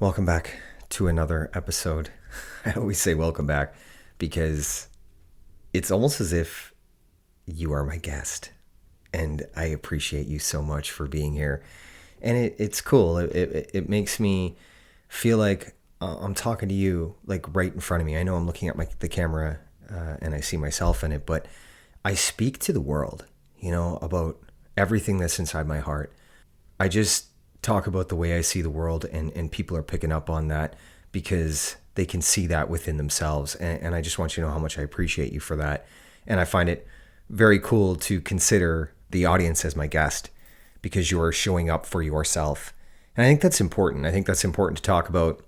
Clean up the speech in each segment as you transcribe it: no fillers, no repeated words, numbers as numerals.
Welcome back to another episode. I always say welcome back because it's almost as if you are my guest. And I appreciate you so much for being here. And it's cool. It makes me feel like I'm talking to you like right in front of me. I know I'm looking at the camera and I see myself in it, but I speak to the world, about everything that's inside my heart. I just talk about the way I see the world, and people are picking up on that because they can see that within themselves. And I just want you to know how much I appreciate you for that. And I find it very cool to consider the audience as my guest because you're showing up for yourself. And I think that's important. I think that's important to talk about,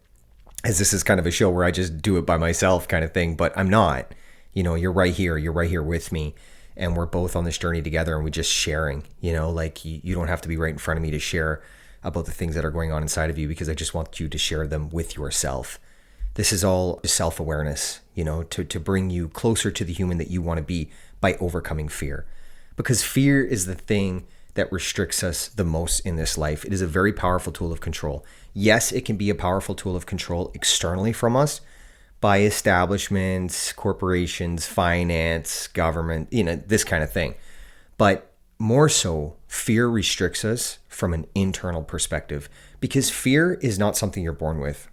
as this is kind of a show where I just do it by myself kind of thing, but I'm not. You're right here. You're right here with me. And we're both on this journey together, and we're just sharing, like you don't have to be right in front of me to share about the things that are going on inside of you, because I just want you to share them with yourself. This is all self-awareness, to bring you closer to the human that you want to be by overcoming fear. Because fear is the thing that restricts us the most in this life. It is a very powerful tool of control. Yes, it can be a powerful tool of control externally from us by establishments, corporations, finance, government, this kind of thing. But more so, fear restricts us from an internal perspective, because fear is not something you're born with.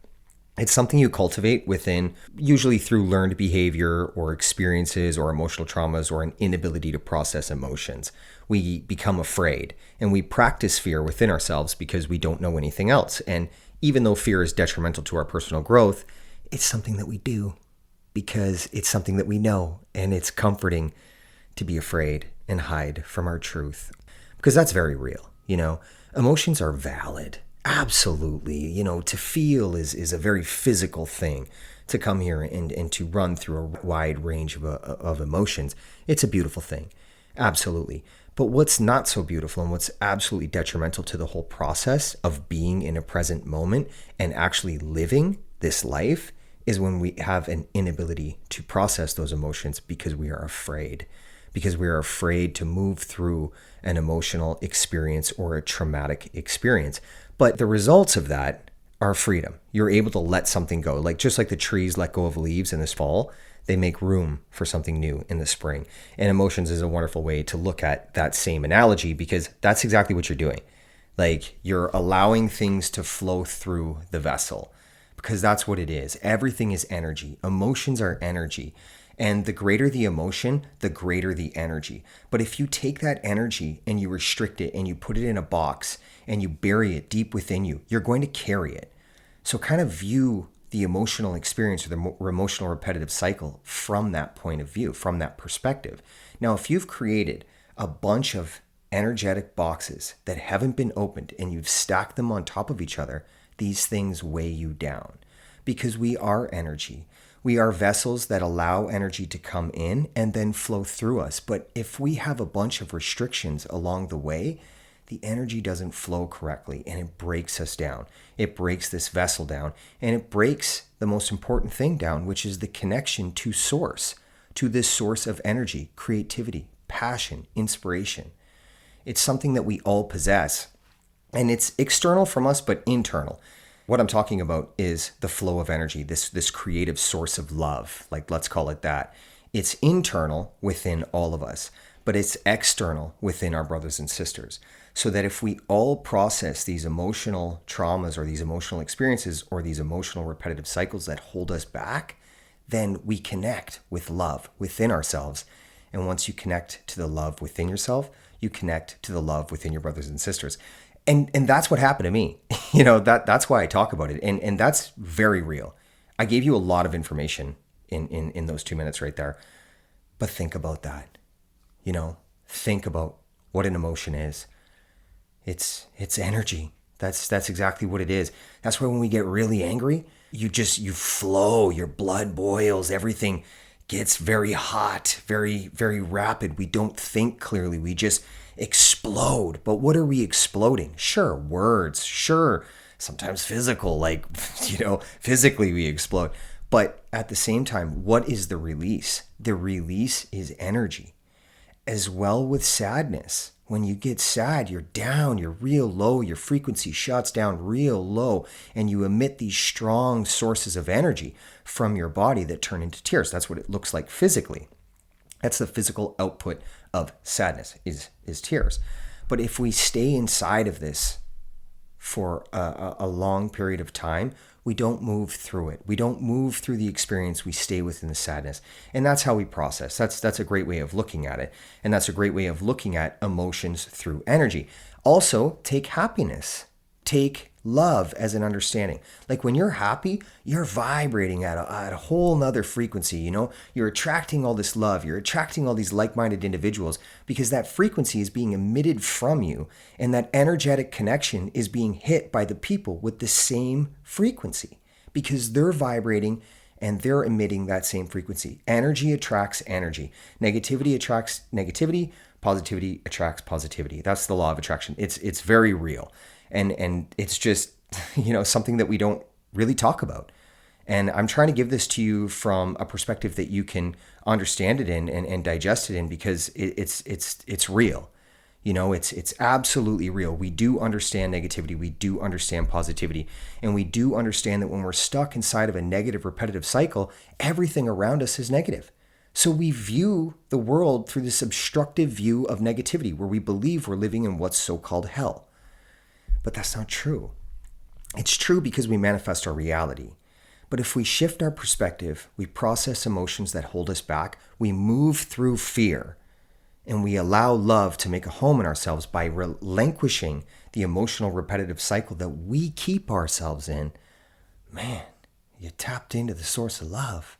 It's something you cultivate within, usually through learned behavior or experiences or emotional traumas or an inability to process emotions. We become afraid, and we practice fear within ourselves because we don't know anything else. And even though fear is detrimental to our personal growth, it's something that we do because it's something that we know, and it's comforting to be afraid and hide from our truth, because that's very real. Emotions are valid. Absolutely. To feel is a very physical thing. To come here and to run through a wide range of emotions, it's a beautiful thing. Absolutely. But what's not so beautiful and what's absolutely detrimental to the whole process of being in a present moment and actually living this life is when we have an inability to process those emotions because we are afraid. Because we are afraid to move through an emotional experience or a traumatic experience. But the results of that are freedom. You're able to let something go. Just like the trees let go of leaves in this fall, they make room for something new in the spring. And emotions is a wonderful way to look at that same analogy, because that's exactly what you're doing. You're allowing things to flow through the vessel, because that's what it is. Everything is energy. Emotions are energy. And the greater the emotion, the greater the energy. But if you take that energy and you restrict it and you put it in a box and you bury it deep within you, you're going to carry it. So kind of view the emotional experience or the emotional repetitive cycle from that point of view, from that perspective. Now, if you've created a bunch of energetic boxes that haven't been opened and you've stacked them on top of each other, these things weigh you down, because we are energy. We are vessels that allow energy to come in and then flow through us. But if we have a bunch of restrictions along the way, the energy doesn't flow correctly, and it breaks us down. It breaks this vessel down, and it breaks the most important thing down, which is the connection to source, to this source of energy, creativity, passion, inspiration. It's something that we all possess, and it's external from us, but internal. What I'm talking about is the flow of energy, this creative source of love, let's call it that. It's internal within all of us, but it's external within our brothers and sisters. So that if we all process these emotional traumas or these emotional experiences or these emotional repetitive cycles that hold us back, then we connect with love within ourselves. And once you connect to the love within yourself, you connect to the love within your brothers and sisters. And that's what happened to me. That's why I talk about it. And that's very real. I gave you a lot of information in those 2 minutes right there. But think about that. Think about what an emotion is. It's energy. That's exactly what it is. That's why when we get really angry, you flow, your blood boils, everything gets very hot, very, very rapid. We don't think clearly. We just explode. But what are we exploding? Sure, words. Sure, sometimes physical, physically we explode. But at the same time, what is the release? The release is energy. As well with sadness. When you get sad, you're down, you're real low, your frequency shuts down real low, and you emit these strong sources of energy from your body that turn into tears. That's what it looks like physically. That's the physical output of sadness is tears. But if we stay inside of this for a long period of time, we don't move through it. We don't move through the experience. We stay within the sadness. And that's how we process. That's a great way of looking at it. And that's a great way of looking at emotions through energy. Also, take happiness. Take love as an understanding. Like when you're happy, you're vibrating at a whole nother frequency, you know? You're attracting all this love. You're attracting all these like-minded individuals because that frequency is being emitted from you, and that energetic connection is being hit by the people with the same frequency because they're vibrating and they're emitting that same frequency. Energy attracts energy. Negativity attracts negativity. Positivity attracts positivity. That's the law of attraction. It's very real. And it's just, something that we don't really talk about. And I'm trying to give this to you from a perspective that you can understand it in and digest it in, because it's real. It's absolutely real. We do understand negativity. We do understand positivity. And we do understand that when we're stuck inside of a negative, repetitive cycle, everything around us is negative. So we view the world through this obstructive view of negativity, where we believe we're living in what's so-called hell. But that's not true. It's true because we manifest our reality. But if we shift our perspective, we process emotions that hold us back, we move through fear, and we allow love to make a home in ourselves by relinquishing the emotional repetitive cycle that we keep ourselves in, man, you tapped into the source of love.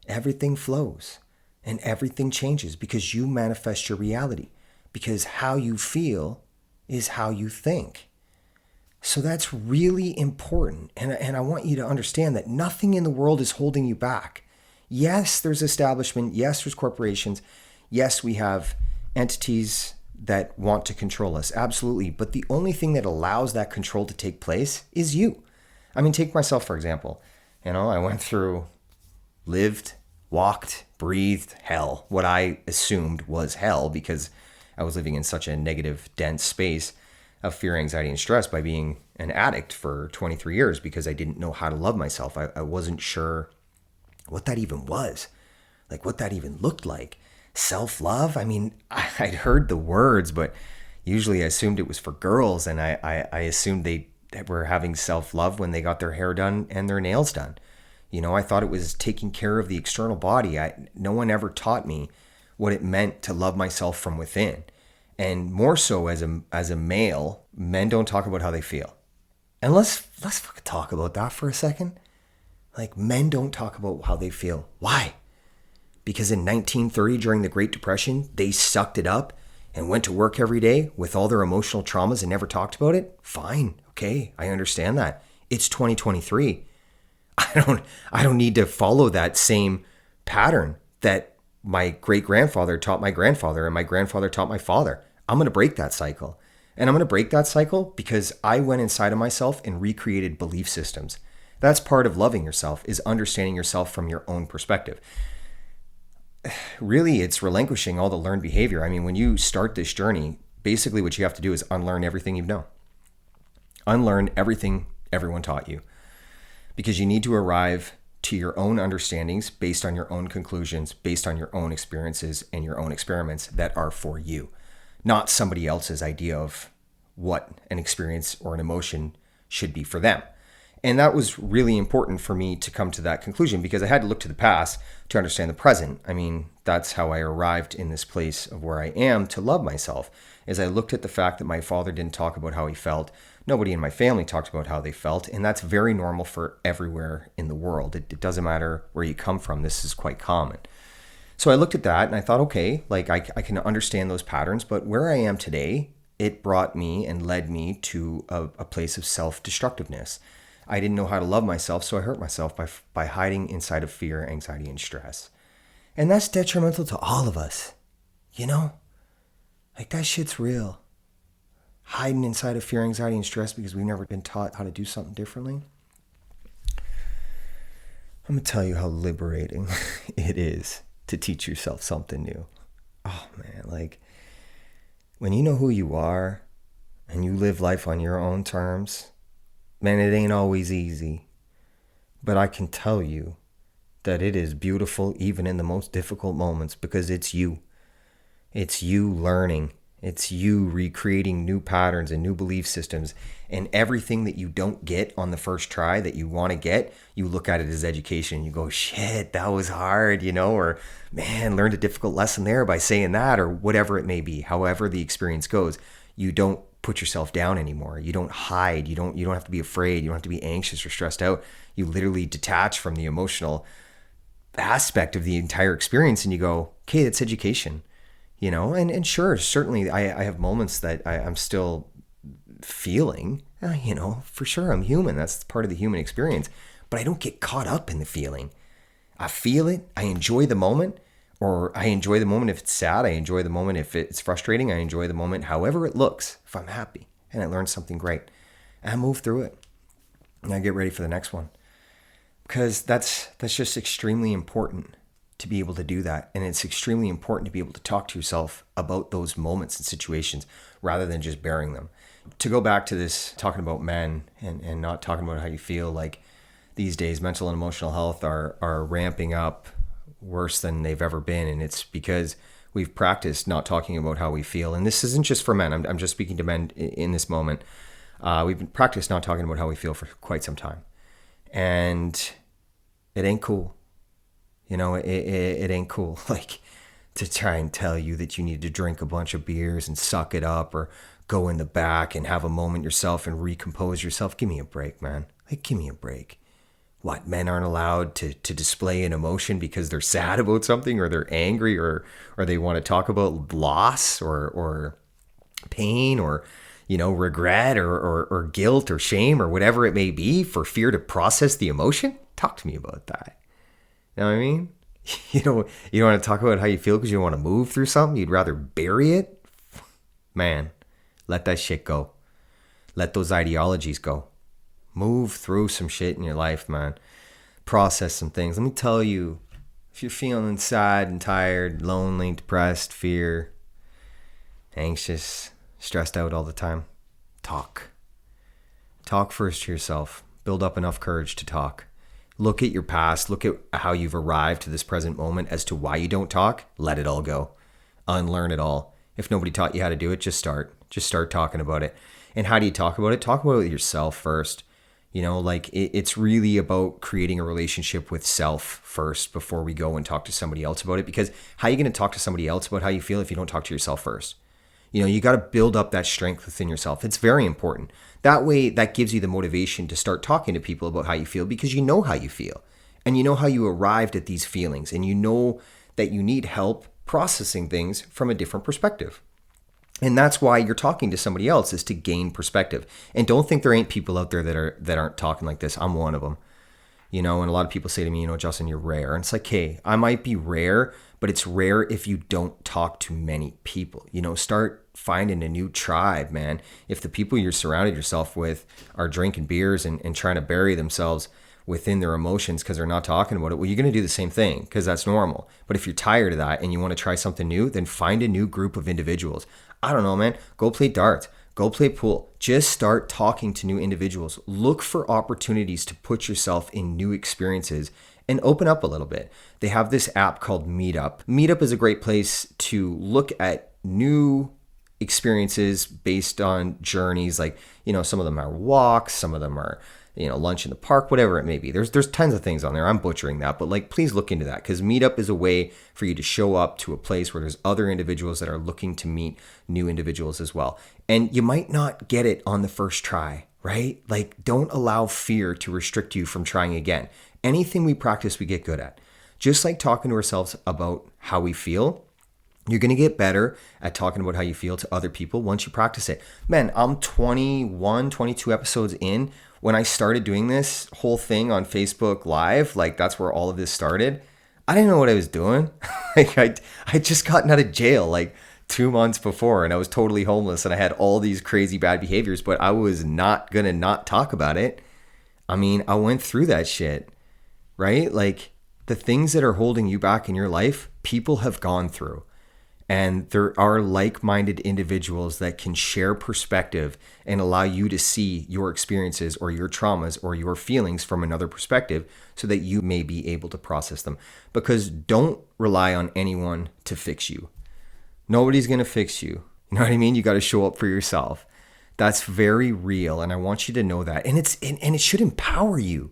Everything flows and everything changes because you manifest your reality. Because how you feel is how you think. So that's really important. And I want you to understand that nothing in the world is holding you back. Yes, there's establishment. Yes, there's corporations. Yes, we have entities that want to control us. Absolutely. But the only thing that allows that control to take place is you. I mean, take myself, for example. I went through, lived, walked, breathed hell, what I assumed was hell because I was living in such a negative, dense space of fear, anxiety, and stress by being an addict for 23 years because I didn't know how to love myself. I wasn't sure what that even was, like what that even looked like. Self-love? I mean, I'd heard the words, but usually I assumed it was for girls, and I assumed they were having self-love when they got their hair done and their nails done. I thought it was taking care of the external body. No one ever taught me what it meant to love myself from within. And more so as a male, men don't talk about how they feel. And let's fucking talk about that for a second. Like, men don't talk about how they feel. Why? Because in 1930, during the Great Depression, they sucked it up and went to work every day with all their emotional traumas and never talked about it? Fine. Okay, I understand that. It's 2023. I don't need to follow that same pattern that my great-grandfather taught my grandfather and my grandfather taught my father. I'm going to break that cycle. And I'm going to break that cycle because I went inside of myself and recreated belief systems. That's part of loving yourself, is understanding yourself from your own perspective. Really, it's relinquishing all the learned behavior. I mean, when you start this journey, basically what you have to do is unlearn everything you've known. Unlearn everything everyone taught you. Because you need to arrive to your own understandings based on your own conclusions, based on your own experiences and your own experiments that are for you, not somebody else's idea of what an experience or an emotion should be for them. And that was really important for me to come to that conclusion because I had to look to the past to understand the present. I mean, that's how I arrived in this place of where I am to love myself, is I looked at the fact that my father didn't talk about how he felt. Nobody in my family talked about how they felt, and that's very normal for everywhere in the world. It doesn't matter where you come from. This is quite common. So I looked at that and I thought, okay, like I can understand those patterns, but where I am today, it brought me and led me to a place of self-destructiveness. I didn't know how to love myself, so I hurt myself by hiding inside of fear, anxiety, and stress. And that's detrimental to all of us, Like, that shit's real. Hiding inside of fear, anxiety, and stress because we've never been taught how to do something differently. I'm going to tell you how liberating it is to teach yourself something new. Oh, man, like, When you know who you are and you live life on your own terms, man, it ain't always easy. But I can tell you that it is beautiful even in the most difficult moments because it's you. It's you learning. It's you recreating new patterns and new belief systems. And everything that you don't get on the first try that you want to get, you look at it as education. You go, shit, that was hard, or man, learned a difficult lesson there by saying that, or whatever it may be. However the experience goes, you don't put yourself down anymore. You don't hide. You don't have to be afraid. You don't have to be anxious or stressed out. You literally detach from the emotional aspect of the entire experience and you go, okay, that's education. And sure, certainly I have moments that I'm still feeling, for sure I'm human. That's part of the human experience, but I don't get caught up in the feeling. I feel it. I enjoy the moment, or I enjoy the moment if it's sad. I enjoy the moment if it's frustrating. I enjoy the moment however it looks, if I'm happy and I learned something great, and I move through it and I get ready for the next one, because that's just extremely important to be able to do that. And it's extremely important to be able to talk to yourself about those moments and situations rather than just bearing them. To go back to this, talking about men and not talking about how you feel, like these days, mental and emotional health are ramping up worse than they've ever been. And it's because we've practiced not talking about how we feel. And this isn't just for men. I'm just speaking to men in this moment. We've been practiced not talking about how we feel for quite some time. And it ain't cool. It ain't cool. Like, to try and tell you that you need to drink a bunch of beers and suck it up, or go in the back and have a moment yourself and recompose yourself. Give me a break, man. Like, give me a break. What, men aren't allowed to display an emotion because they're sad about something, or they're angry, or they want to talk about loss or pain, or regret, or guilt or shame, or whatever it may be, for fear to process the emotion? Talk to me about that. You know what I mean? You don't want to talk about how you feel because you don't want to move through something. You'd rather bury it. Man, let that shit go. Let those ideologies go. Move through some shit in your life, man. Process some things. Let me tell you, if you're feeling sad and tired, lonely, depressed, fear, anxious, stressed out all the time, talk. Talk first to yourself. Build up enough courage to talk. Look at your past. Look at how you've arrived to this present moment as to why you don't talk. Let it all go. Unlearn it all. If nobody taught you how to do it, just start. Just start talking about it. And how do you talk about it? Talk about it with yourself first. It's really about creating a relationship with self first before we go and talk to somebody else about it. Because how are you going to talk to somebody else about how you feel if you don't talk to yourself first? You got to build up that strength within yourself. It's very important. That way, that gives you the motivation to start talking to people about how you feel, because you know how you feel and you know how you arrived at these feelings, and you know that you need help processing things from a different perspective. And that's why you're talking to somebody else, is to gain perspective. And don't think there ain't people out there that aren't talking like this. I'm one of them. And a lot of people say to me, Justin, you're rare. And it's like, hey, I might be rare, but it's rare if you don't talk to many people. Start finding a new tribe, man. If the people you're surrounded yourself with are drinking beers and trying to bury themselves within their emotions because they're not talking about it, well, you're going to do the same thing because that's normal. But if you're tired of that and you want to try something new, then find a new group of individuals. I don't know, man. Go play darts. Go play pool. Just start talking to new individuals. Look for opportunities to put yourself in new experiences and open up a little bit. They have this app called Meetup. Meetup is a great place to look at new experiences based on journeys. Like, some of them are walks, some of them are, lunch in the park, whatever it may be. There's tons of things on there. I'm butchering that, but please look into that, because Meetup is a way for you to show up to a place where there's other individuals that are looking to meet new individuals as well. And you might not get it on the first try, right? Like, don't allow fear to restrict you from trying again. Anything we practice, we get good at. Just like talking to ourselves about how we feel, you're going to get better at talking about how you feel to other people once you practice it. Man, I'm 21, 22 episodes in. When I started doing this whole thing on Facebook Live, that's where all of this started, I didn't know what I was doing. I just gotten out of jail 2 months before, and I was totally homeless, and I had all these crazy bad behaviors, but I was not going to not talk about it. I mean, I went through that shit, right? The things that are holding you back in your life, people have gone through. And there are like-minded individuals that can share perspective and allow you to see your experiences or your traumas or your feelings from another perspective so that you may be able to process them. Because don't rely on anyone to fix you. Nobody's going to fix you. You know what I mean? You got to show up for yourself. That's very real. And I want you to know that. And it should empower you.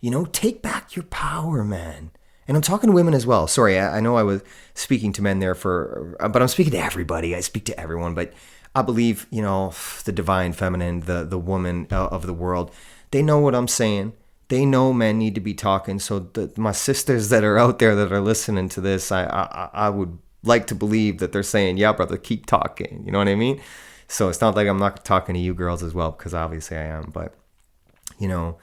You know, take back your power, man. And I'm talking to women as well. Sorry, I know I was speaking to men there but I'm speaking to everybody. I speak to everyone. But I believe, you know, the divine feminine, the woman of the world, they know what I'm saying. They know men need to be talking. So my sisters that are out there that are listening to this, I would like to believe that they're saying, yeah, brother, keep talking. You know what I mean? So it's not like I'm not talking to you girls as well, because obviously I am. But, you know,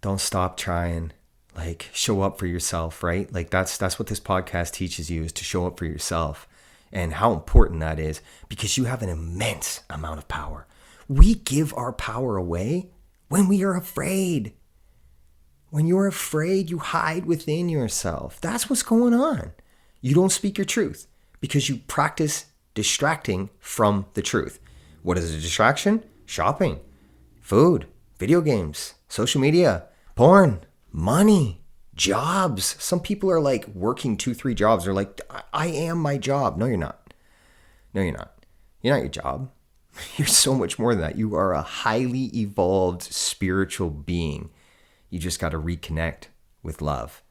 don't stop trying. Like, show up for yourself, right? Like that's what this podcast teaches you, is to show up for yourself, and how important that is, because you have an immense amount of power. We give our power away when we are afraid. When you're afraid, you hide within yourself. That's what's going on. You don't speak your truth because you practice distracting from the truth. What is a distraction? Shopping, food, video games, social media, porn, money, jobs. Some people are like working 2-3 jobs. They're like, I am my job. No, you're not. No, you're not. You're not your job. You're so much more than that. You are a highly evolved spiritual being. You just got to reconnect with love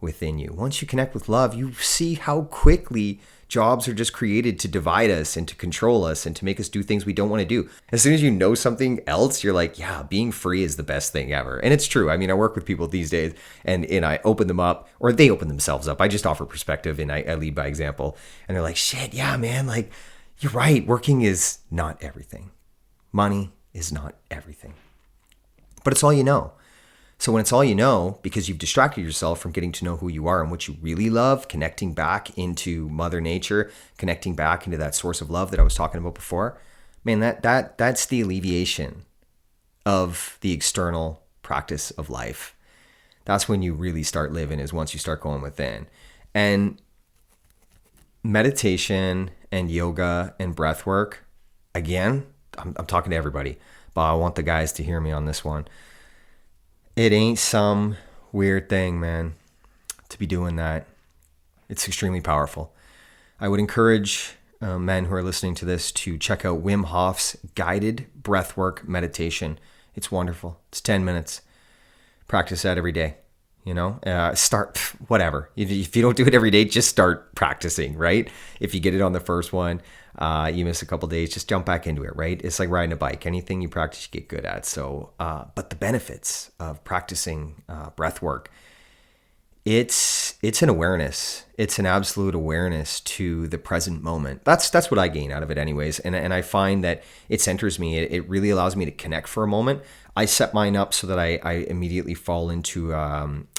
within you. Once you connect with love, you see how quickly jobs are just created to divide us and to control us and to make us do things we don't want to do. As soon as you know something else, you're like, yeah, being free is the best thing ever. And it's true. I mean, I work with people these days and I open them up, or they open themselves up. I just offer perspective and I lead by example. And they're like, shit, yeah, man, like, you're right. Working is not everything. Money is not everything. But it's all you know. So when it's all you know, because you've distracted yourself from getting to know who you are and what you really love, connecting back into Mother Nature, connecting back into that source of love that I was talking about before, man, that's the alleviation of the external practice of life. That's when you really start living, is once you start going within. And meditation and yoga and breath work, again, I'm talking to everybody, but I want the guys to hear me on this one. It ain't some weird thing, man, to be doing that. It's extremely powerful. I would encourage men who are listening to this to check out Wim Hof's guided breathwork meditation. It's wonderful. It's 10 minutes. Practice that every day. You know, start whatever. If you don't do it every day, just start practicing, right? If you get it on the first one, you miss a couple days, just jump back into it, right? It's like riding a bike. Anything you practice, you get good at. So, but the benefits of practicing breath work, it's an awareness. It's an absolute awareness to the present moment. That's what I gain out of it anyways. And I find that it centers me. It really allows me to connect for a moment. I set mine up so that I immediately fall into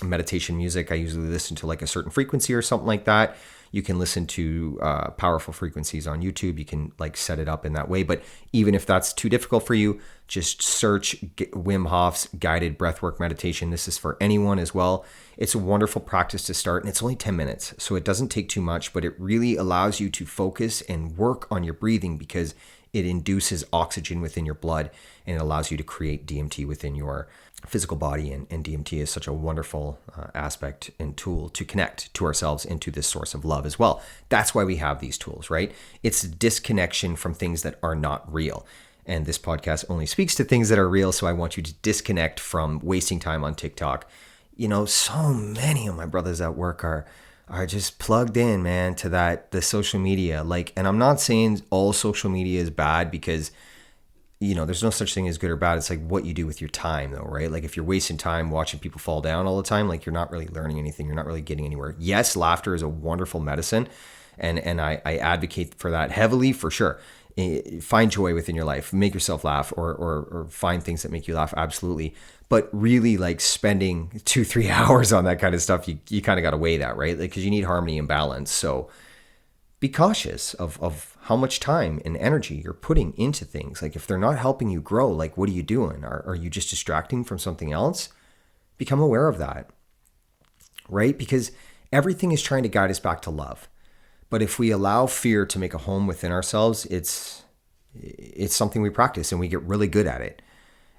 meditation music. I usually listen to like a certain frequency or something like that. You can listen to powerful frequencies on YouTube. You can like set it up in that way. But even if that's too difficult for you, just search Wim Hof's guided breathwork meditation. This is for anyone as well. It's a wonderful practice to start, and it's only 10 minutes. So it doesn't take too much, but it really allows you to focus and work on your breathing, because it induces oxygen within your blood and it allows you to create DMT within your physical body. And DMT is such a wonderful aspect and tool to connect to ourselves and to this source of love as well. That's why we have these tools, right? It's disconnection from things that are not real. And this podcast only speaks to things that are real. So I want you to disconnect from wasting time on TikTok. You know, so many of my brothers at work are just plugged in, man, to the social media. Like, and I'm not saying all social media is bad, because, you know, there's no such thing as good or bad. It's like what you do with your time though, right? Like if you're wasting time watching people fall down all the time, like you're not really learning anything. You're not really getting anywhere. Yes, laughter is a wonderful medicine. And I advocate for that heavily, for sure. Find joy within your life, make yourself laugh, or find things that make you laugh. Absolutely. But really, like spending 2-3 hours on that kind of stuff, you kind of got to weigh that, right? Like, because you need harmony and balance. So be cautious of how much time and energy you're putting into things. Like if they're not helping you grow, like what are you doing? Are you just distracting from something else? Become aware of that, right? Because everything is trying to guide us back to love. But if we allow fear to make a home within ourselves, it's something we practice and we get really good at it.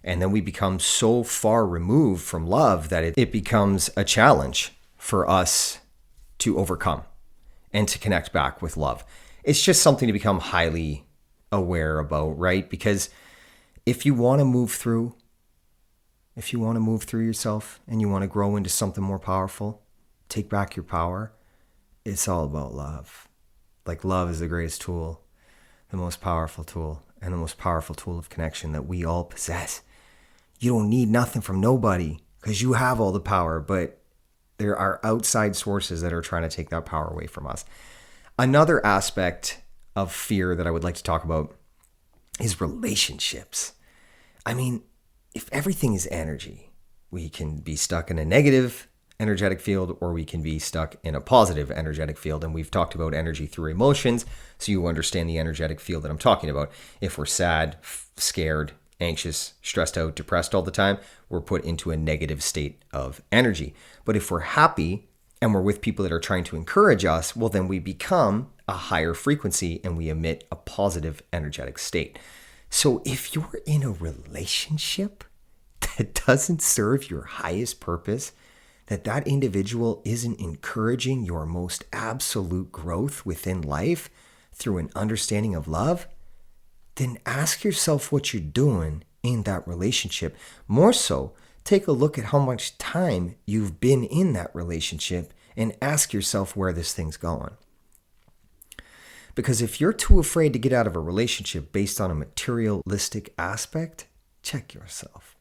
And then we become so far removed from love that it becomes a challenge for us to overcome and to connect back with love. It's just something to become highly aware about, right? Because if you want to move through yourself and you want to grow into something more powerful, take back your power, it's all about love. Like, love is the greatest tool, the most powerful tool, and the most powerful tool of connection that we all possess. You don't need nothing from nobody because you have all the power, but there are outside sources that are trying to take that power away from us. Another aspect of fear that I would like to talk about is relationships. I mean, if everything is energy, we can be stuck in a negative energetic field or we can be stuck in a positive energetic field. And we've talked about energy through emotions, so you understand the energetic field that I'm talking about. If we're sad, scared, anxious, stressed out, depressed all the time, we're put into a negative state of energy. But if we're happy and we're with people that are trying to encourage us, well, then we become a higher frequency and we emit a positive energetic state. So if you're in a relationship that doesn't serve your highest purpose, that individual isn't encouraging your most absolute growth within life through an understanding of love, then ask yourself what you're doing in that relationship. More so, take a look at how much time you've been in that relationship and ask yourself where this thing's going. Because if you're too afraid to get out of a relationship based on a materialistic aspect, check yourself.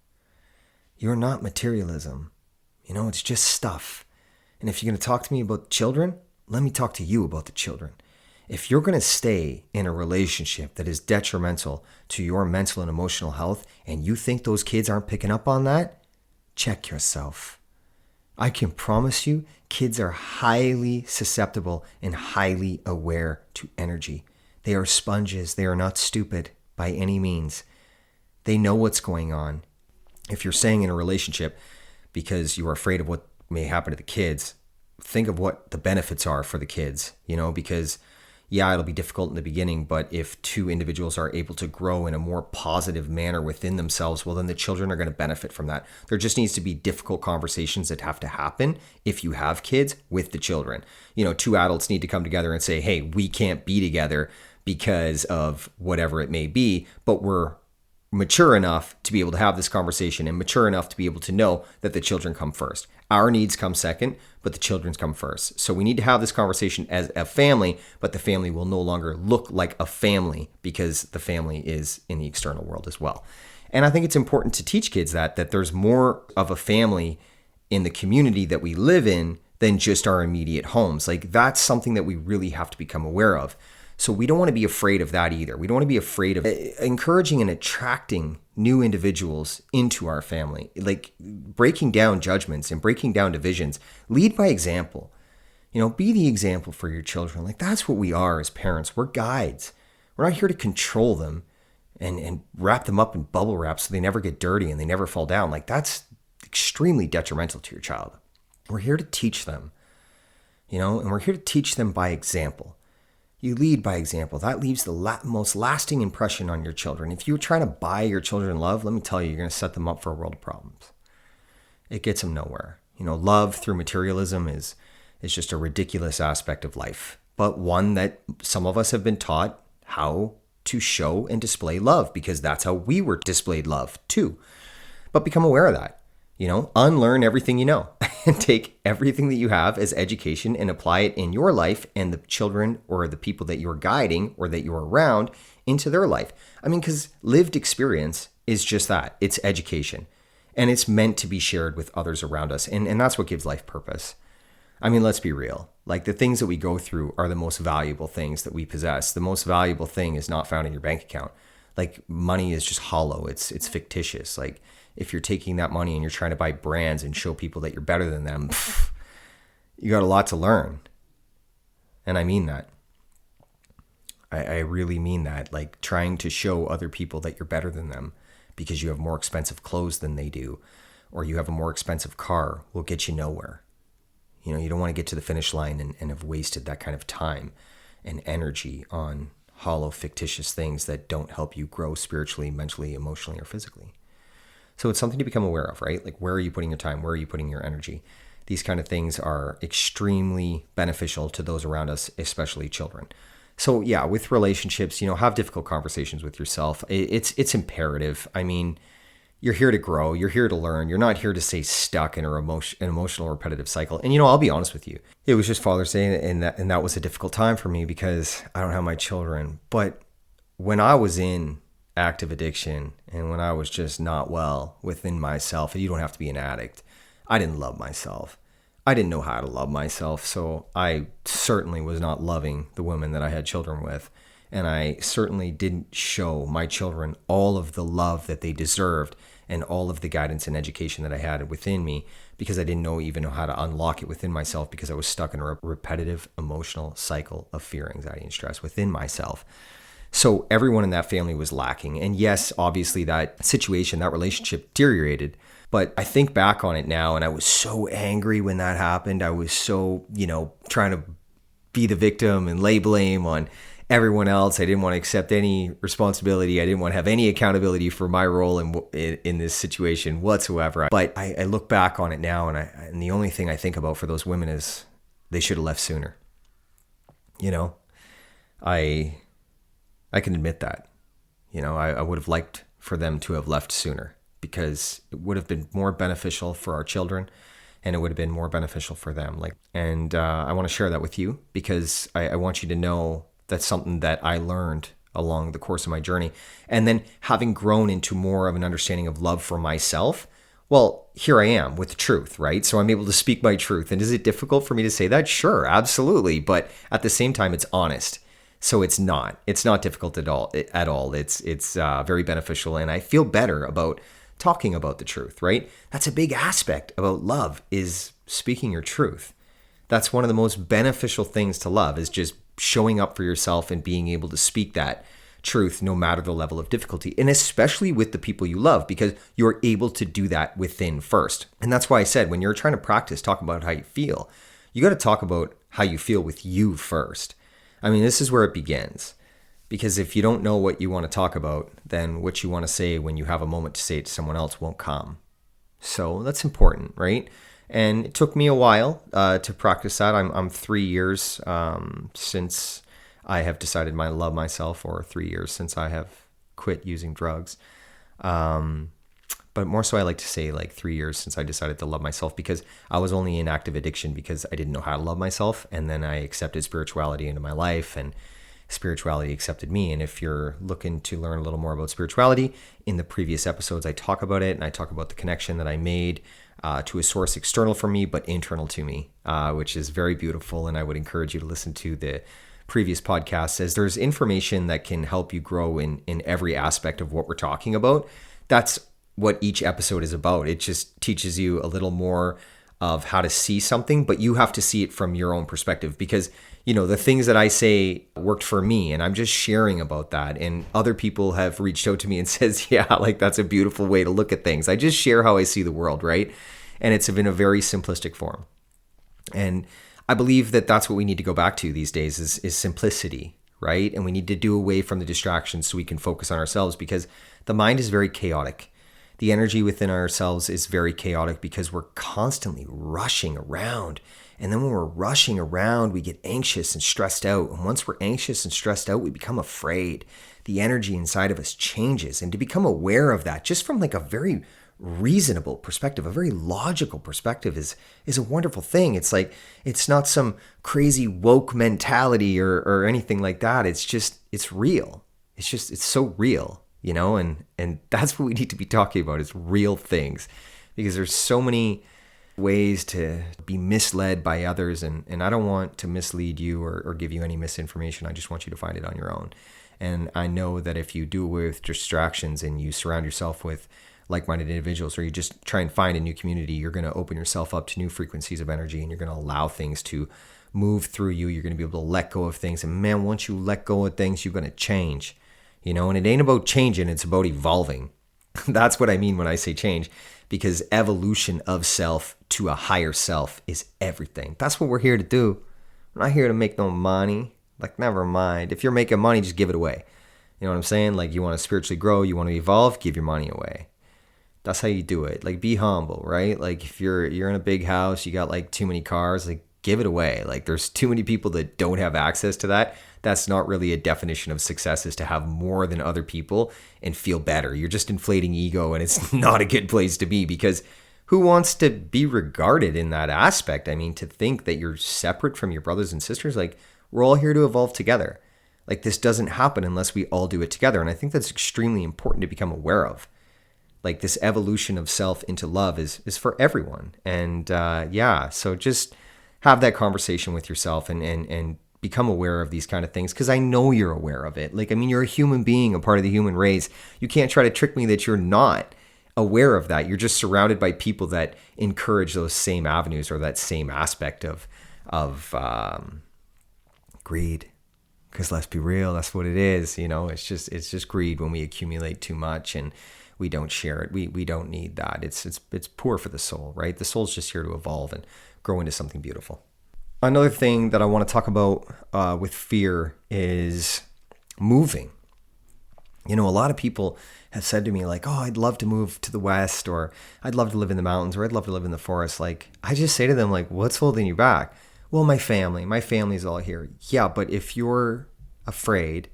You're not materialism. It's just stuff. And if you're going to talk to me about children, let me talk to you about the children. If you're going to stay in a relationship that is detrimental to your mental and emotional health, and you think those kids aren't picking up on that, check yourself. I can promise you, kids are highly susceptible and highly aware to energy. They are sponges. They are not stupid by any means. They know what's going on. If you're staying in a relationship because you are afraid of what may happen to the kids, think of what the benefits are for the kids, because yeah, it'll be difficult in the beginning, but if two individuals are able to grow in a more positive manner within themselves, well, then the children are going to benefit from that. There just needs to be difficult conversations that have to happen if you have kids with the children. Two adults need to come together and say, hey, we can't be together because of whatever it may be, but we're mature enough to be able to have this conversation and mature enough to be able to know that the children come first. Our needs come second, but the children's come first. So we need to have this conversation as a family, but the family will no longer look like a family because the family is in the external world as well. And I think it's important to teach kids that there's more of a family in the community that we live in than just our immediate homes. Like, that's something that we really have to become aware of. So we don't want to be afraid of that either. We don't want to be afraid of encouraging and attracting new individuals into our family, like breaking down judgments and breaking down divisions. Lead by example. Be the example for your children. Like, that's what we are as parents. We're guides. We're not here to control them and wrap them up in bubble wrap so they never get dirty and they never fall down. Like, that's extremely detrimental to your child. We're here to teach them, and we're here to teach them by example. You lead by example. That leaves the most lasting impression on your children. If you're trying to buy your children love, let me tell you, you're going to set them up for a world of problems. It gets them nowhere. Love through materialism is just a ridiculous aspect of life, but one that some of us have been taught how to show and display love because that's how we were displayed love too. But become aware of that. Unlearn everything you know and take everything that you have as education and apply it in your life and the children or the people that you're guiding or that you're around into their life. Because lived experience is just that. It's education. And it's meant to be shared with others around us. And that's what gives life purpose. Let's be real. Like, the things that we go through are the most valuable things that we possess. The most valuable thing is not found in your bank account. Like, money is just hollow. It's fictitious. Like, if you're taking that money and you're trying to buy brands and show people that you're better than them, you got a lot to learn. And I mean that. I really mean that. Like, trying to show other people that you're better than them because you have more expensive clothes than they do, or you have a more expensive car, will get you nowhere. You don't want to get to the finish line and have wasted that kind of time. and energy on hollow, fictitious things that don't help you grow spiritually, mentally, emotionally, or physically. So it's something to become aware of, right? Like, where are you putting your time? Where are you putting your energy? These kind of things are extremely beneficial to those around us, especially children. So yeah, with relationships, have difficult conversations with yourself. It's imperative. I mean, you're here to grow. You're here to learn. You're not here to stay stuck in an emotional repetitive cycle. And I'll be honest with you. It was just Father's Day, and that was a difficult time for me because I don't have my children. But when I was in active addiction and when I was just not well within myself, and you don't have to be an addict, I didn't love myself. I didn't know how to love myself. So I certainly was not loving the women that I had children with. And I certainly didn't show my children all of the love that they deserved and all of the guidance and education that I had within me, because I didn't even know how to unlock it within myself, because I was stuck in a repetitive emotional cycle of fear, anxiety, and stress within myself. So everyone in that family was lacking. And yes, obviously that situation, that relationship deteriorated. But I think back on it now, and I was so angry when that happened. I was so, trying to be the victim and lay blame on everyone else. I didn't want to accept any responsibility. I didn't want to have any accountability for my role in this situation whatsoever. But I look back on it now, and the only thing I think about for those women is they should have left sooner. I can admit that. I would have liked for them to have left sooner, because it would have been more beneficial for our children, and it would have been more beneficial for them. I want to share that with you, because I want you to know that's something that I learned along the course of my journey. And then having grown into more of an understanding of love for myself, well, here I am with the truth, right? So I'm able to speak my truth. And is it difficult for me to say that? Sure, absolutely. But at the same time, it's honest. So it's not difficult at all. It's very beneficial. And I feel better about talking about the truth, right? That's a big aspect about love, is speaking your truth. That's one of the most beneficial things to love, is just showing up for yourself and being able to speak that truth no matter the level of difficulty, and especially with the people you love, because you're able to do that within first. And that's why I said, when you're trying to practice talking about how you feel, you got to talk about how you feel with you first. I mean, this is where it begins. Because if you don't know what you want to talk about, then what you want to say when you have a moment to say it to someone else won't come. So that's important, right? And it took me a while to practice that. I'm 3 years since I have decided to love myself, or 3 years since I have quit using drugs. But more so, I like to say 3 years since I decided to love myself, because I was only in active addiction because I didn't know how to love myself. And then I accepted spirituality into my life, and spirituality accepted me. And if you're looking to learn a little more about spirituality, in the previous episodes, I talk about it, and I talk about the connection that I made to a source external from me, but internal to me, which is very beautiful. And I would encourage you to listen to the previous podcasts, as there's information that can help you grow in every aspect of what we're talking about. That's what each episode is about. It just teaches you a little more of how to see something, but you have to see it from your own perspective, because the things that I say worked for me, and I'm just sharing about that. And other people have reached out to me and says, yeah, that's a beautiful way to look at things. I just share how I see the world, right? And it's in a very simplistic form. And I believe that that's what we need to go back to these days is simplicity, right? And we need to do away from the distractions so we can focus on ourselves, because the mind is very chaotic. The energy within ourselves is very chaotic because we're constantly rushing around. And then when we're rushing around, we get anxious and stressed out. And once we're anxious and stressed out, we become afraid. The energy inside of us changes. And to become aware of that, just from a very reasonable perspective, a very logical perspective, is a wonderful thing. It's not some crazy woke mentality or anything like that. It's real. It's so real, and that's what we need to be talking about, is real things, because there's so many ways to be misled by others, and I don't want to mislead you or give you any misinformation. I just want you to find it on your own. And I know that if you do away with distractions and you surround yourself with like-minded individuals, or you just try and find a new community, you're going to open yourself up to new frequencies of energy, and you're going to allow things to move through you. You're going to be able to let go of things. And man, once you let go of things, you're going to change, and it ain't about changing, it's about evolving. That's what I mean when I say change, because evolution of self to a higher self is everything. That's what we're here to do. We're not here to make no money. Like, never mind. If you're making money, just give it away. You know what I'm saying? Like, you want to spiritually grow, you want to evolve, give your money away. That's how you do it. Like, be humble, right? Like, if you're in a big house, you got like too many cars, like, give it away. Like, there's too many people that don't have access to that. That's not really a definition of success, is to have more than other people and feel better. You're just inflating ego, and it's not a good place to be, because who wants to be regarded in that aspect? I mean, to think that you're separate from your brothers and sisters, like, we're all here to evolve together. Like, this doesn't happen unless we all do it together. And I think that's extremely important to become aware of. Like, this evolution of self into love is for everyone. And so just have that conversation with yourself and become aware of these kind of things, because I know you're aware of it. Like, I mean, you're a human being, a part of the human race. You can't try to trick me that you're not aware of that. You're just surrounded by people that encourage those same avenues or that same aspect of greed. Because let's be real, that's what it is. You know, it's just greed when we accumulate too much and we don't share it. We don't need that. It's poor for the soul, right? The soul's just here to evolve and grow into something beautiful. Another thing that I want to talk about with fear is moving. You know, a lot of people have said to me, like, oh, I'd love to move to the West, or I'd love to live in the mountains, or I'd love to live in the forest. Like, I just say to them, like, what's holding you back? Well, my family's all here. Yeah, but if you're afraid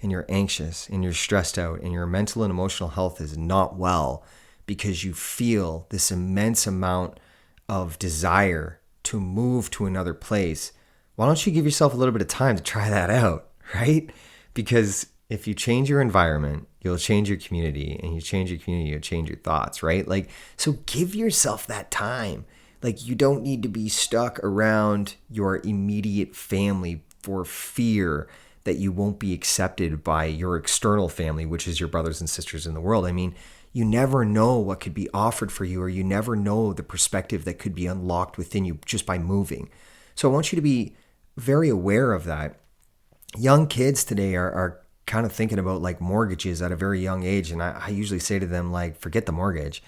and you're anxious and you're stressed out and your mental and emotional health is not well because you feel this immense amount of desire to move to another place, why don't you give yourself a little bit of time to try that out, right? Because if you change your environment, you'll change your community, and you change your community, you'll change your thoughts, right? Like, so give yourself that time. Like, you don't need to be stuck around your immediate family for fear that you won't be accepted by your external family, which is your brothers and sisters in the world. I mean, you never know what could be offered for you, or you never know the perspective that could be unlocked within you just by moving. So I want you to be very aware of that. Young kids today are kind of thinking about like mortgages at a very young age. And I usually say to them, like, forget the mortgage.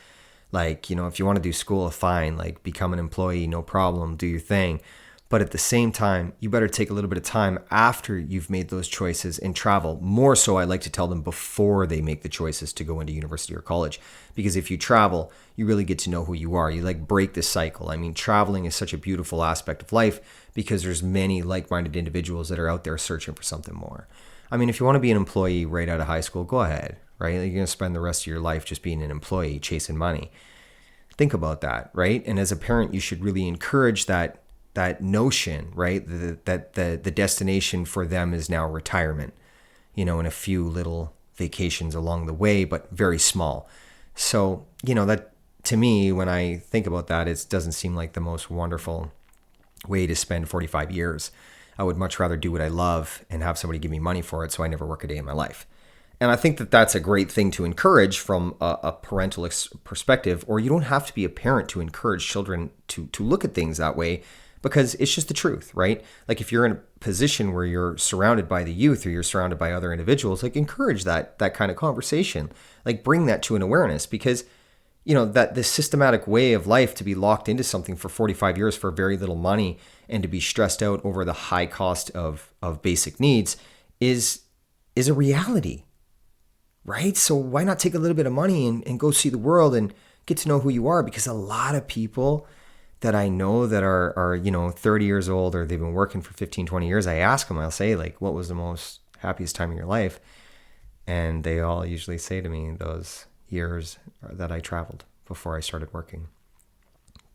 Like, you know, if you want to do school, fine, like, become an employee, no problem, do your thing. But at the same time, you better take a little bit of time after you've made those choices and travel. More so, I like to tell them before they make the choices to go into university or college. Because if you travel, you really get to know who you are. You like break the cycle. I mean, traveling is such a beautiful aspect of life because there's many like-minded individuals that are out there searching for something more. I mean, if you want to be an employee right out of high school, go ahead, right? You're going to spend the rest of your life just being an employee, chasing money. Think about that, right? And as a parent, you should really encourage that notion, right? That the destination for them is now retirement, you know, and a few little vacations along the way, but very small. So, you know, that to me, when I think about that, it doesn't seem like the most wonderful way to spend 45 years. I would much rather do what I love and have somebody give me money for it so I never work a day in my life. And I think that that's a great thing to encourage from a parental perspective, or you don't have to be a parent to encourage children to look at things that way, because it's just the truth, right? Like, if you're in a position where you're surrounded by the youth or you're surrounded by other individuals, like, encourage that kind of conversation, like, bring that to an awareness, because, you know, that this systematic way of life, to be locked into something for 45 years for very little money and to be stressed out over the high cost of basic needs is a reality, right? So why not take a little bit of money and go see the world and get to know who you are? Because a lot of people that I know that are, you know, 30 years old, or they've been working for 15, 20 years, I ask them, I'll say, like, what was the most happiest time of your life? And they all usually say to me those years that I traveled before I started working.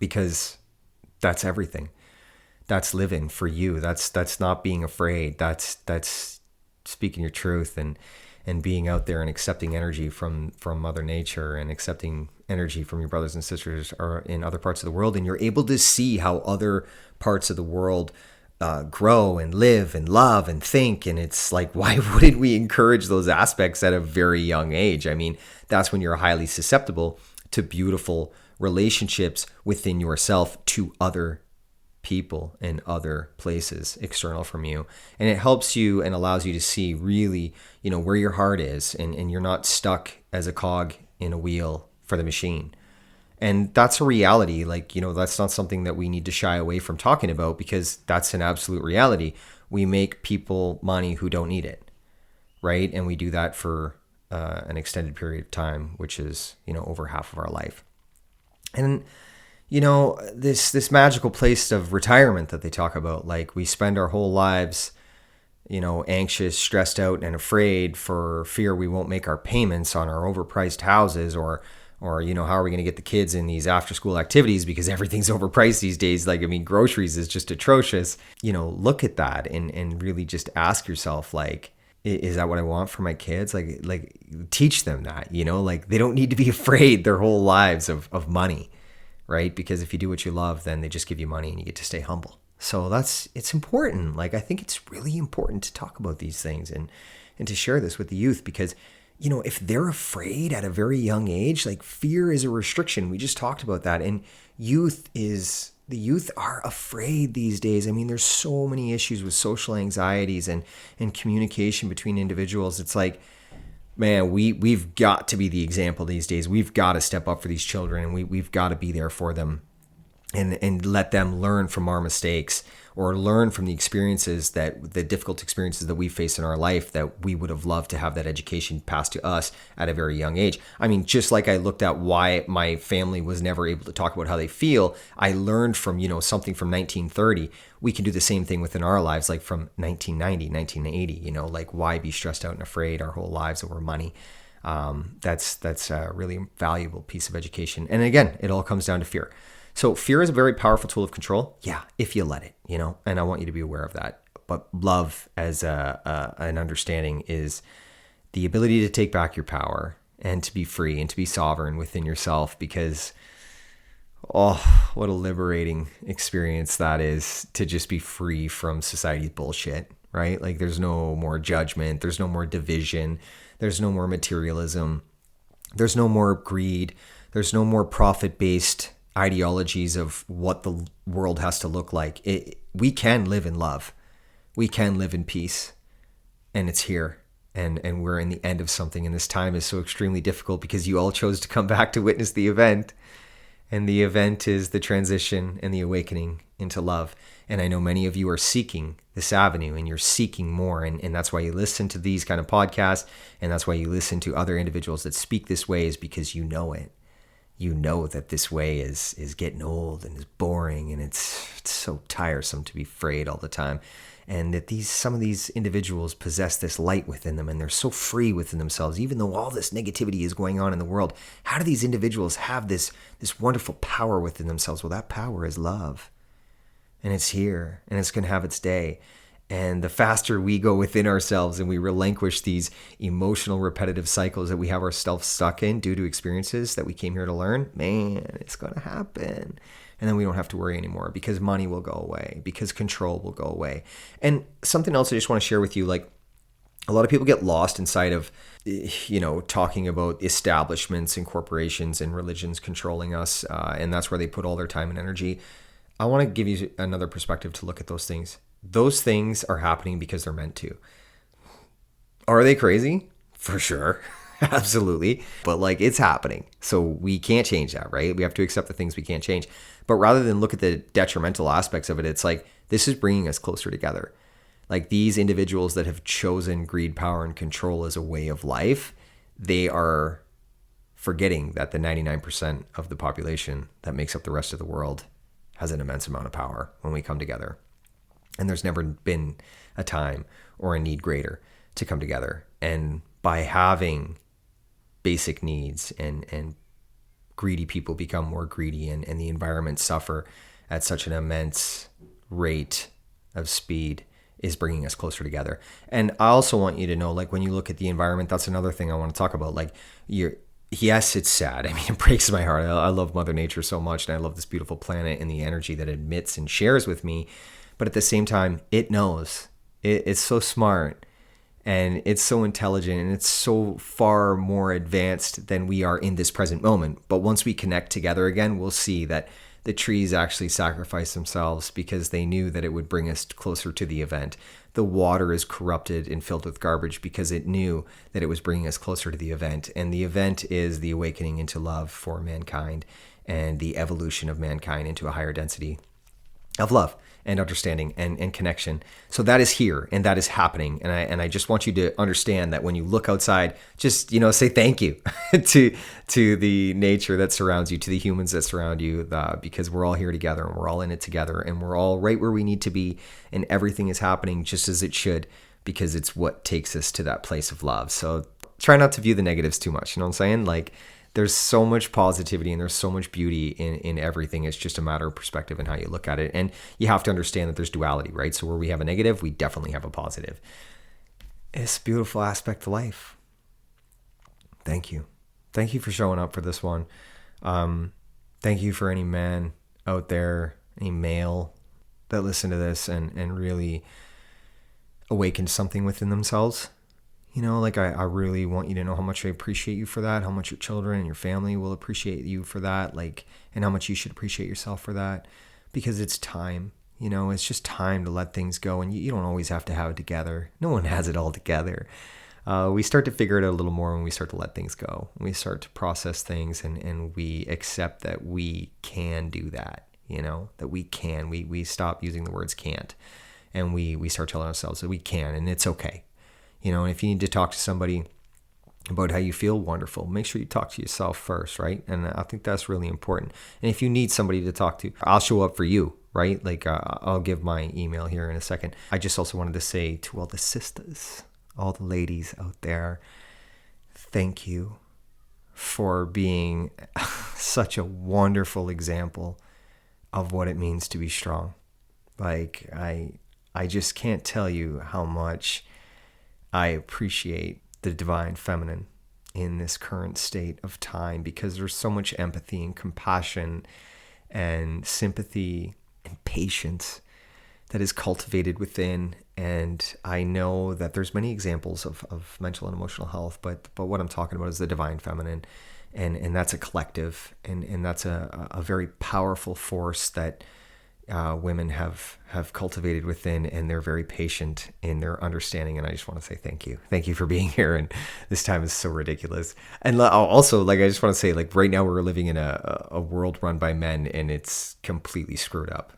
Because that's everything. That's living for you. That's not being afraid. That's speaking your truth and being out there and accepting energy from Mother Nature, and accepting energy from your brothers and sisters are in other parts of the world. And you're able to see how other parts of the world grow and live and love and think. And it's like, why wouldn't we encourage those aspects at a very young age? I mean, that's when you're highly susceptible to beautiful relationships within yourself to other people and other places external from you. And it helps you and allows you to see really, you know, where your heart is, and you're not stuck as a cog in a wheel for the machine. And that's a reality. Like, you know, that's not something that we need to shy away from talking about, because that's an absolute reality. we make people money who don't need it, right? And we do that for an extended period of time, which is, over half of our life. And, this magical place of retirement that they talk about, like we spend our whole lives, anxious, stressed out, and afraid for fear we won't make our payments on our overpriced houses, or how are we going to get the kids in these after school activities because everything's overpriced these days. Like, groceries is just atrocious. Look at that and really just ask yourself, like, is that what I want for my kids? Like teach them that, like they don't need to be afraid their whole lives of money, right? Because if you do what you love, then they just give you money and you get to stay humble. So it's important. Like, I think it's really important to talk about these things and to share this with the youth, because if they're afraid at a very young age, like fear is a restriction. We just talked about that. And the youth are afraid these days. There's so many issues with social anxieties and communication between individuals. It's like, man, we've got to be the example these days. We've got to step up for these children, and we've got to be there for them and let them learn from our mistakes, or learn from the difficult experiences that we face in our life, that we would have loved to have that education passed to us at a very young age. Just like I looked at why my family was never able to talk about how they feel, I learned from, something from 1930. We can do the same thing within our lives, like from 1990, 1980, like why be stressed out and afraid our whole lives over money? That's a really valuable piece of education. And again, it all comes down to fear. So fear is a very powerful tool of control. Yeah, if you let it, and I want you to be aware of that. But love as an understanding is the ability to take back your power and to be free and to be sovereign within yourself, because, oh, what a liberating experience that is, to just be free from society's bullshit, right? Like, there's no more judgment. There's no more division. There's no more materialism. There's no more greed. There's no more profit-based ideologies of what the world has to look like. We can live in love. We can live in peace. And it's here. And we're in the end of something. And this time is so extremely difficult because you all chose to come back to witness the event. And the event is the transition and the awakening into love. And I know many of you are seeking this avenue, and you're seeking more. And that's why you listen to these kind of podcasts. And that's why you listen to other individuals that speak this way, is because you know it. You know that this way is getting old and is boring, and it's so tiresome to be afraid all the time. And that some of these individuals possess this light within them, and they're so free within themselves, even though all this negativity is going on in the world. How do these individuals have this wonderful power within themselves? Well, that power is love, and it's here, and it's going to have its day. And the faster we go within ourselves and we relinquish these emotional repetitive cycles that we have ourselves stuck in due to experiences that we came here to learn, man, it's going to happen. And then we don't have to worry anymore, because money will go away, because control will go away. And something else I just want to share with you, like, a lot of people get lost inside of, talking about establishments and corporations and religions controlling us. And that's where they put all their time and energy. I want to give you another perspective to look at those things. Those things are happening because they're meant to. Are they crazy? For sure. Absolutely. But it's happening. So we can't change that, right? We have to accept the things we can't change. But rather than look at the detrimental aspects of it, it's like, this is bringing us closer together. Like, these individuals that have chosen greed, power, and control as a way of life, they are forgetting that the 99% of the population that makes up the rest of the world has an immense amount of power when we come together. And there's never been a time or a need greater to come together. And by having basic needs and greedy people become more greedy, and the environment suffer at such an immense rate of speed, is bringing us closer together. And I also want you to know, like, when you look at the environment, that's another thing I want to talk about. Like, yes, it's sad. It breaks my heart. I love Mother Nature so much, and I love this beautiful planet and the energy that it emits and shares with me. But at the same time, it knows. It's so smart, and it's so intelligent, and it's so far more advanced than we are in this present moment. But once we connect together again, we'll see that the trees actually sacrificed themselves because they knew that it would bring us closer to the event. The water is corrupted and filled with garbage because it knew that it was bringing us closer to the event. And the event is the awakening into love for mankind and the evolution of mankind into a higher density. of love and understanding and connection. So that is here and that is happening. And I just want you to understand that when you look outside, just, say thank you to the nature that surrounds you, to the humans that surround you, because we're all here together and we're all in it together and we're all right where we need to be, and everything is happening just as it should, because it's what takes us to that place of love. So try not to view the negatives too much. You know what I'm saying? Like, there's so much positivity and there's so much beauty in everything. It's just a matter of perspective and how you look at it. And you have to understand that there's duality, right? So where we have a negative, we definitely have a positive. It's a beautiful aspect of life. Thank you. Thank you for showing up for this one. Thank you for any man out there, any male that listen to this and really awaken something within themselves. I really want you to know how much I appreciate you for that, how much your children and your family will appreciate you for that, and how much you should appreciate yourself for that, because it's time. It's just time to let things go, and you don't always have to have it together. No one has it all together. We start to figure it out a little more when we start to let things go. We start to process things, and we accept that we can do that, that we can. We stop using the words can't, and we start telling ourselves that we can, and it's okay. And if you need to talk to somebody about how you feel, wonderful. Make sure you talk to yourself first, right? And I think that's really important. And if you need somebody to talk to, I'll show up for you, right? I'll give my email here in a second. I just also wanted to say to all the sisters, all the ladies out there, thank you for being such a wonderful example of what it means to be strong. I just can't tell you how much I appreciate the divine feminine in this current state of time, because there's so much empathy and compassion and sympathy and patience that is cultivated within. And I know that there's many examples of mental and emotional health, but what I'm talking about is the divine feminine. And that's a collective, and that's a very powerful force that women have cultivated within, and they're very patient in their understanding. And I just want to say thank you. Thank you for being here. And this time is so ridiculous. And also, I just want to say, right now we're living in a world run by men, and it's completely screwed up,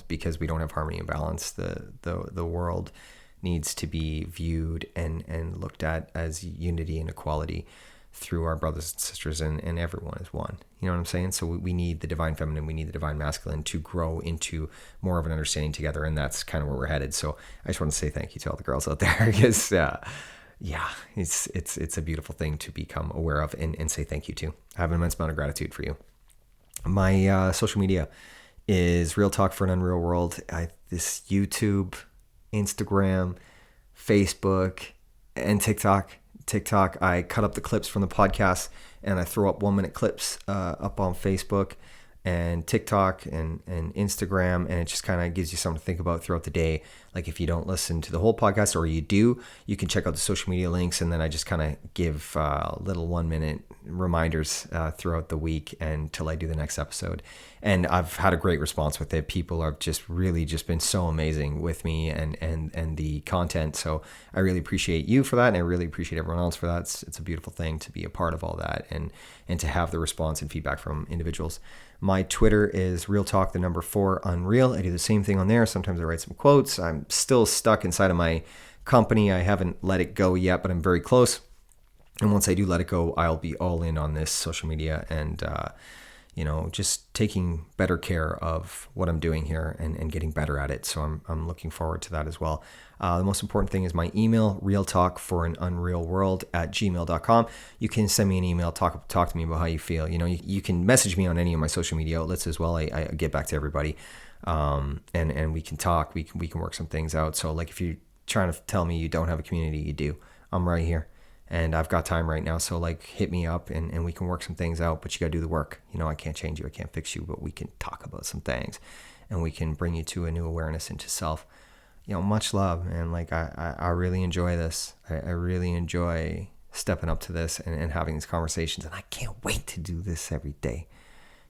because we don't have harmony and balance. The world needs to be viewed and looked at as unity and equality through our brothers and sisters, and everyone is one. You know what I'm saying? So we need the divine feminine, we need the divine masculine to grow into more of an understanding together, and that's kind of where we're headed. So I just want to say thank you to all the girls out there, because it's a beautiful thing to become aware of and say thank you to. I have an immense amount of gratitude for you. My social media is Real Talk for an Unreal World. This YouTube, Instagram, Facebook, and TikTok, I cut up the clips from the podcast and I throw up 1-minute clips up on Facebook and TikTok and Instagram, and it just kind of gives you something to think about throughout the day. If you don't listen to the whole podcast, or you do, you can check out the social media links, and then I just kind of give little 1-minute reminders throughout the week until I do the next episode. And I've had a great response with it. People have just really just been so amazing with me and the content. So I really appreciate you for that, and I really appreciate everyone else for that. It's a beautiful thing to be a part of all that, and to have the response and feedback from individuals. My Twitter is Real Talk, 4 Unreal. I do the same thing on there. Sometimes I write some quotes. I'm still stuck inside of my company. I haven't let it go yet, but I'm very close. And once I do let it go, I'll be all in on this social media and, just taking better care of what I'm doing here and getting better at it. So I'm looking forward to that as well. The most important thing is my email, realtalkforanunrealworld@gmail.com. You can send me an email, talk to me about how you feel. You can message me on any of my social media outlets as well. I get back to everybody, and we can talk. We can work some things out. So if you're trying to tell me you don't have a community, you do. I'm right here. And I've got time right now, so hit me up and we can work some things out, but you got to do the work. I can't change you, I can't fix you, but we can talk about some things and we can bring you to a new awareness into self. Much love, and I really enjoy this. I really enjoy stepping up to this and having these conversations, and I can't wait to do this every day.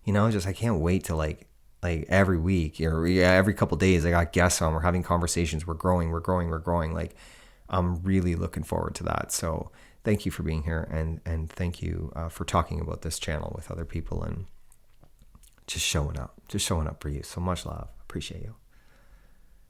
I can't wait to every week or every couple of days I got guests on, we're having conversations, we're growing. I'm really looking forward to that. So thank you for being here, and thank you for talking about this channel with other people, and just showing up for you. So much love. Appreciate you.